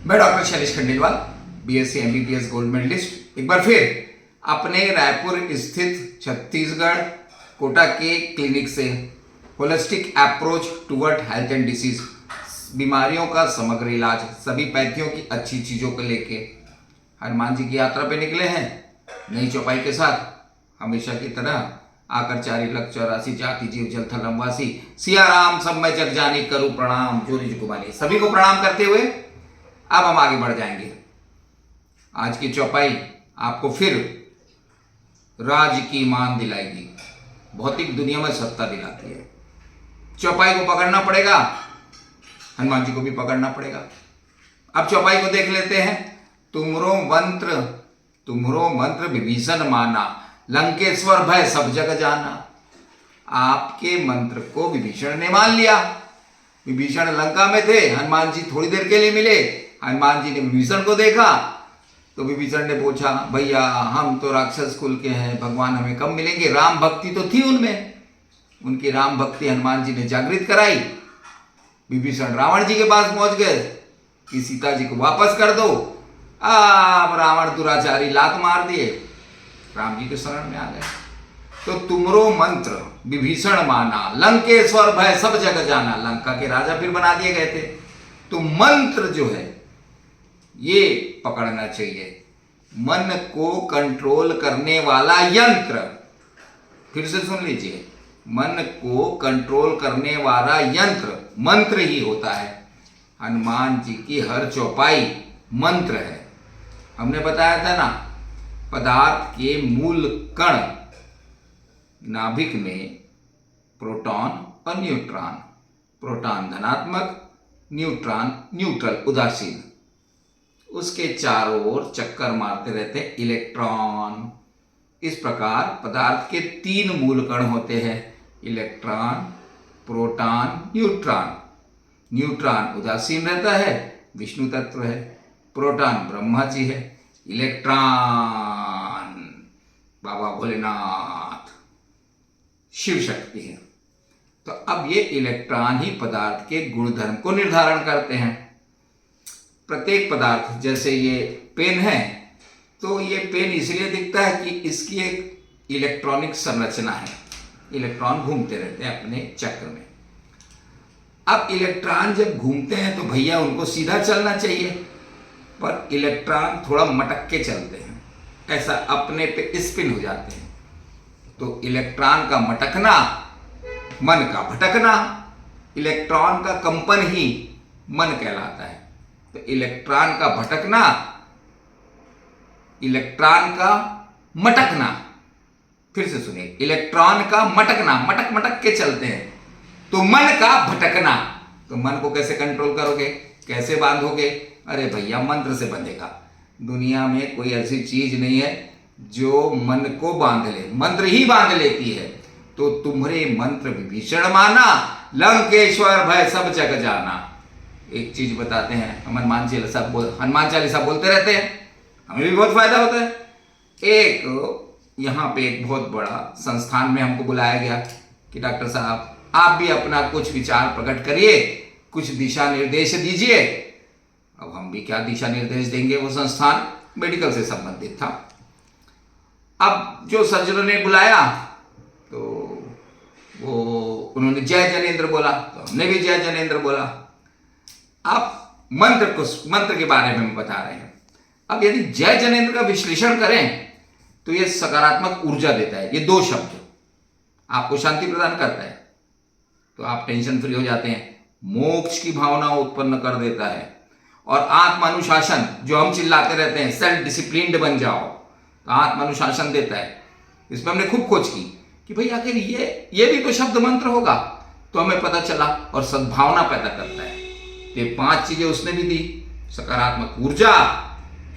मैं doctor Shailesh Khandelwal, BSc MBBS gold medalist, एक बार फिर अपने रायपुर स्थित छत्तीसगढ़ कोटा के क्लिनिक से holistic approach toward health and disease, बीमारियों का समग्र इलाज, सभी पैथियों की अच्छी चीज़ों को लेके हनुमान जी की यात्रा पे निकले हैं नई चौपाई के साथ। हमेशा की तरह आकर 4,84,84 जाति जीव जल थल अमवासी, सिया राम सब मैं जग जानी करूं प्रणाम जोरी जुगबानी, सभी को प्रणाम करते हुए अब हम आगे बढ़ जाएंगे। आज की चौपाई आपको फिर राज की मान दिलाएगी, भौतिक दुनिया में सत्ता दिलाती है। चौपाई को पकड़ना पड़ेगा, हनुमान जी को भी पकड़ना पड़ेगा। अब चौपाई को देख लेते हैं। तुमरो मंत्र विभीषण माना, लंकेश्वर भय सब जग जाना। आपके मंत्र को विभीषण ने मान लिया। विभीषण लंका में थे, हनुमान जी थोड़ी देर के लिए मिले। हनुमान जी ने विभीषण को देखा तो विभीषण ने पूछा, भैया हम तो राक्षस कुल के हैं, भगवान हमें कब मिलेंगे? राम भक्ति तो थी उनमें, उनकी राम भक्ति हनुमान जी ने जागृत कराई। विभीषण रावण जी के पास पहुंच गए कि सीता जी को वापस कर दो। अब रावण दुराचारी लात मार दिए, राम जी के शरण में आ गए। तो तुमरो मंत्र विभीषण माना, लंकेश्वर भय सब जग जाना। लंका के राजा फिर बना दिए गए थे। तो मंत्र जो है ये पकड़ना चाहिए, मन को कंट्रोल करने वाला यंत्र। फिर से सुन लीजिए, मन को कंट्रोल करने वाला यंत्र मंत्र ही होता है। हनुमान जी की हर चौपाई मंत्र है। हमने बताया था ना, पदार्थ के मूल कण नाभिक में प्रोटॉन और न्यूट्रॉन, प्रोटॉन धनात्मक, न्यूट्रॉन न्यूट्रल उदासीन, उसके चारों ओर चक्कर मारते रहते हैं इलेक्ट्रॉन। इस प्रकार पदार्थ के 3 मूल कण होते हैं, इलेक्ट्रॉन, प्रोटॉन, न्यूट्रॉन। न्यूट्रॉन उदासीन रहता है, विष्णु तत्व है। प्रोटॉन ब्रह्मा जी है। इलेक्ट्रॉन बाबा भोलेनाथ शिव शक्ति है। तो अब ये इलेक्ट्रॉन ही पदार्थ के गुणधर्म को निर्धारण करते हैं। प्रत्येक पदार्थ, जैसे ये पेन है तो ये पेन इसलिए दिखता है कि इसकी एक इलेक्ट्रॉनिक संरचना है, इलेक्ट्रॉन घूमते रहते हैं अपने चक्र में। अब इलेक्ट्रॉन जब घूमते हैं तो भैया उनको सीधा चलना चाहिए, पर इलेक्ट्रॉन थोड़ा मटक के चलते हैं, ऐसा अपने पे स्पिन हो जाते हैं। तो इलेक्ट्रॉन का मटकना मन का भटकना, इलेक्ट्रॉन का कंपन ही मन कहलाता है। तो इलेक्ट्रॉन का भटकना, इलेक्ट्रॉन का मटकना। फिर से सुनिए, इलेक्ट्रॉन का मटकना, मटक मटक के चलते हैं। तो मन का भटकना, तो मन को कैसे कंट्रोल करोगे, कैसे बांधोगे? अरे भैया मंत्र से बंधेगा। दुनिया में कोई ऐसी चीज नहीं है जो मन को बांध ले, मंत्र ही बांध लेती है। तो तुम्हारे मंत्र विभीषण माना, लंकेश्वर भय सब जग जाना। एक चीज बताते हैं, हम हनुमान चालीसा बोलते रहते हैं, हमें भी बहुत फायदा होता है। यहाँ पे एक बहुत बड़ा संस्थान में हमको बुलाया गया कि डॉक्टर साहब आप भी अपना कुछ विचार प्रकट करिए, कुछ दिशा निर्देश दीजिए। अब हम भी क्या दिशा निर्देश देंगे, वो संस्थान मेडिकल से संबंधित था। अब जो सर्जनों ने बुलाया तो वो उन्होंने जय जनेन्द्र बोला, तो हमने भी जय जनेन्द्र बोला। अब मंत्र के बारे में हम बता रहे हैं। अब यदि जय जनेन्द्र का विश्लेषण करें तो ये सकारात्मक ऊर्जा देता है। ये 2 शब्द आपको शांति प्रदान करता है, तो आप टेंशन फ्री हो जाते हैं। मोक्ष की भावना उत्पन्न कर देता है। और आत्म अनुशासन, जो हम चिल्लाते रहते हैं, सेल्फ डिसिप्लिन्ड बन जाओ, तो आत्म अनुशासन देता है। इसमें हमने खूब खोज की कि भाई आखिर ये भी तो शब्द मंत्र होगा, तो हमें पता चला। और सद्भावना पैदा करता है। तो ये 5 चीजें उसने भी दी, सकारात्मक ऊर्जा,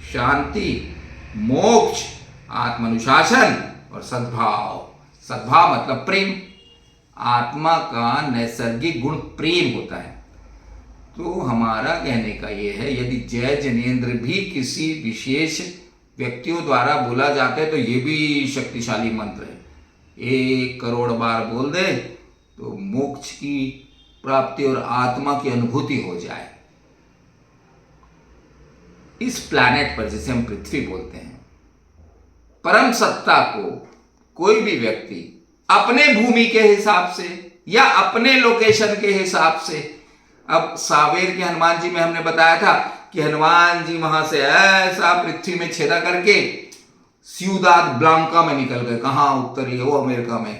शांति, मोक्ष, आत्मानुशासन और सद्भाव। सद्भाव मतलब प्रेम। आत्मा का नैसर्गिक गुण प्रेम होता है। तो हमारा कहने का यह है, यदि जय जनेन्द्र भी किसी विशेष व्यक्तियों द्वारा बोला जाता है तो ये भी शक्तिशाली मंत्र है। 1 करोड़ बार बोल दे तो मोक्ष की प्राप्ति और आत्मा की अनुभूति हो जाए। इस प्लैनेट पर, जिसे हम पृथ्वी बोलते हैं, परम सत्ता को कोई भी व्यक्ति अपने भूमि के हिसाब से या अपने लोकेशन के हिसाब से, अब सावेर के हनुमान जी में हमने बताया था कि हनुमान जी वहां से ऐसा पृथ्वी में छेदा करके सिउदाद ब्लांका में निकल गए। कहाँ? उत्तरी वो अमेरिका में।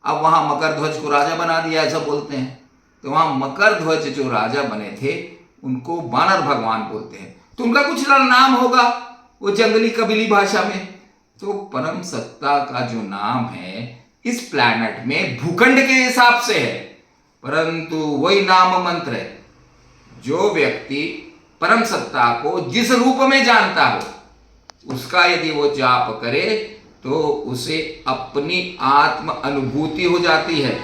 अब वहां मकर ध्वज को राजा बना दिया, ऐसा बोलते हैं। तो वहां मकर ध्वज जो राजा बने थे उनको वानर भगवान बोलते हैं। तो उनका कुछ नाम होगा वो जंगली कबीली भाषा में। तो परम सत्ता का जो नाम है इस प्लैनेट में भूखंड के हिसाब से है, परंतु वही नाम मंत्र है। जो व्यक्ति परम सत्ता को जिस रूप में जानता हो उसका यदि वो जाप करे तो उसे अपनी आत्म अनुभूति हो जाती है,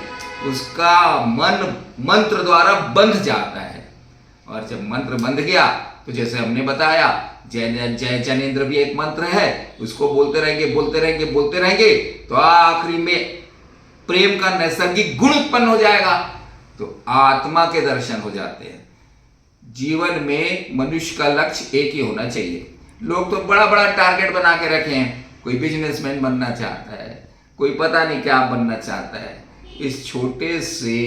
उसका मन मंत्र द्वारा बंध जाता है। और जब मंत्र बंध गया तो जैसे हमने बताया, जय जय जनेन्द्र भी एक मंत्र है, उसको बोलते रहेंगे बोलते रहेंगे बोलते रहेंगे तो आखिरी में प्रेम का नैसर्गिक गुण उत्पन्न हो जाएगा, तो आत्मा के दर्शन हो जाते हैं। जीवन में मनुष्य का लक्ष्य एक ही होना चाहिए। लोग तो बड़ा बड़ा टारगेट बना के रखे हैं, कोई बिजनेसमैन बनना चाहता है, कोई पता नहीं क्या बनना चाहता है। इस छोटे से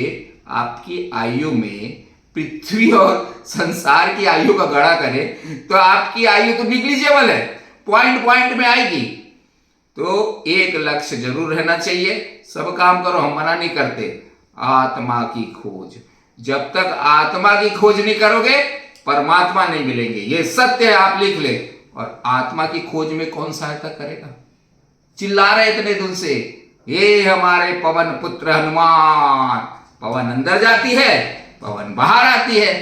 आपकी आयु में पृथ्वी और संसार की आयु का गणा करें तो आपकी आयु तो निग्लिजिबल है, पॉइंट पॉइंट में आएगी। तो एक लक्ष्य जरूर रहना चाहिए। सब काम करो, हम मना नहीं करते। आत्मा की खोज, जब तक आत्मा की खोज नहीं करोगे परमात्मा नहीं मिलेंगे, ये सत्य है, आप लिख ले। और आत्मा की खोज में कौन सहायता करेगा? चिल्ला रहे इतने दिन से, ये हमारे पवन पुत्र हनुमान। पवन अंदर जाती है, पवन बाहर आती है।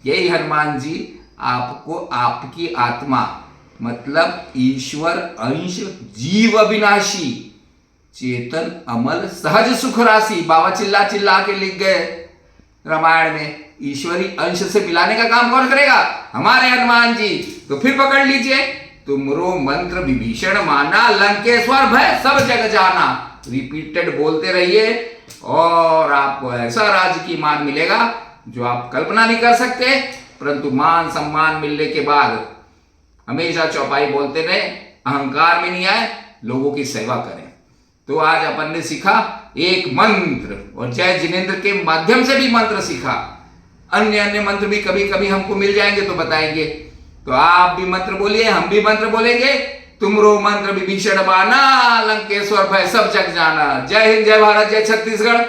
यही हनुमान जी आपको आपकी आत्मा मतलब ईश्वर अंश जीव अविनाशी चेतन अमल सहज सुख राशि, बाबा चिल्ला चिल्ला के लिख गए रामायण में। ईश्वरी अंश से मिलाने का काम कौन करेगा? हमारे हनुमान जी। तो फिर पकड़ लीजिए, तुमरो मंत्र विभीषण माना, लंकेश्वर भय सब जग जाना। रिपीटेड बोलते रहिए और आपको ऐसा राज्य की मान मिलेगा जो आप कल्पना नहीं कर सकते। परंतु मान सम्मान मिलने के बाद हमेशा चौपाई बोलते रहे, अहंकार में नहीं आए, लोगों की सेवा करें। तो आज अपन ने सीखा एक मंत्र, और जय जिनेन्द्र के माध्यम से भी मंत्र सीखा। अन्य अन्य मंत्र भी कभी कभी हमको मिल जाएंगे तो बताएंगे। तो आप भी मंत्र बोलिए, हम भी मंत्र बोलेंगे। तुमरो मंत्र विभीषण माना, लंकेश्वर भय सब जग जाना। जय हिंद, जय भारत, जय छत्तीसगढ़।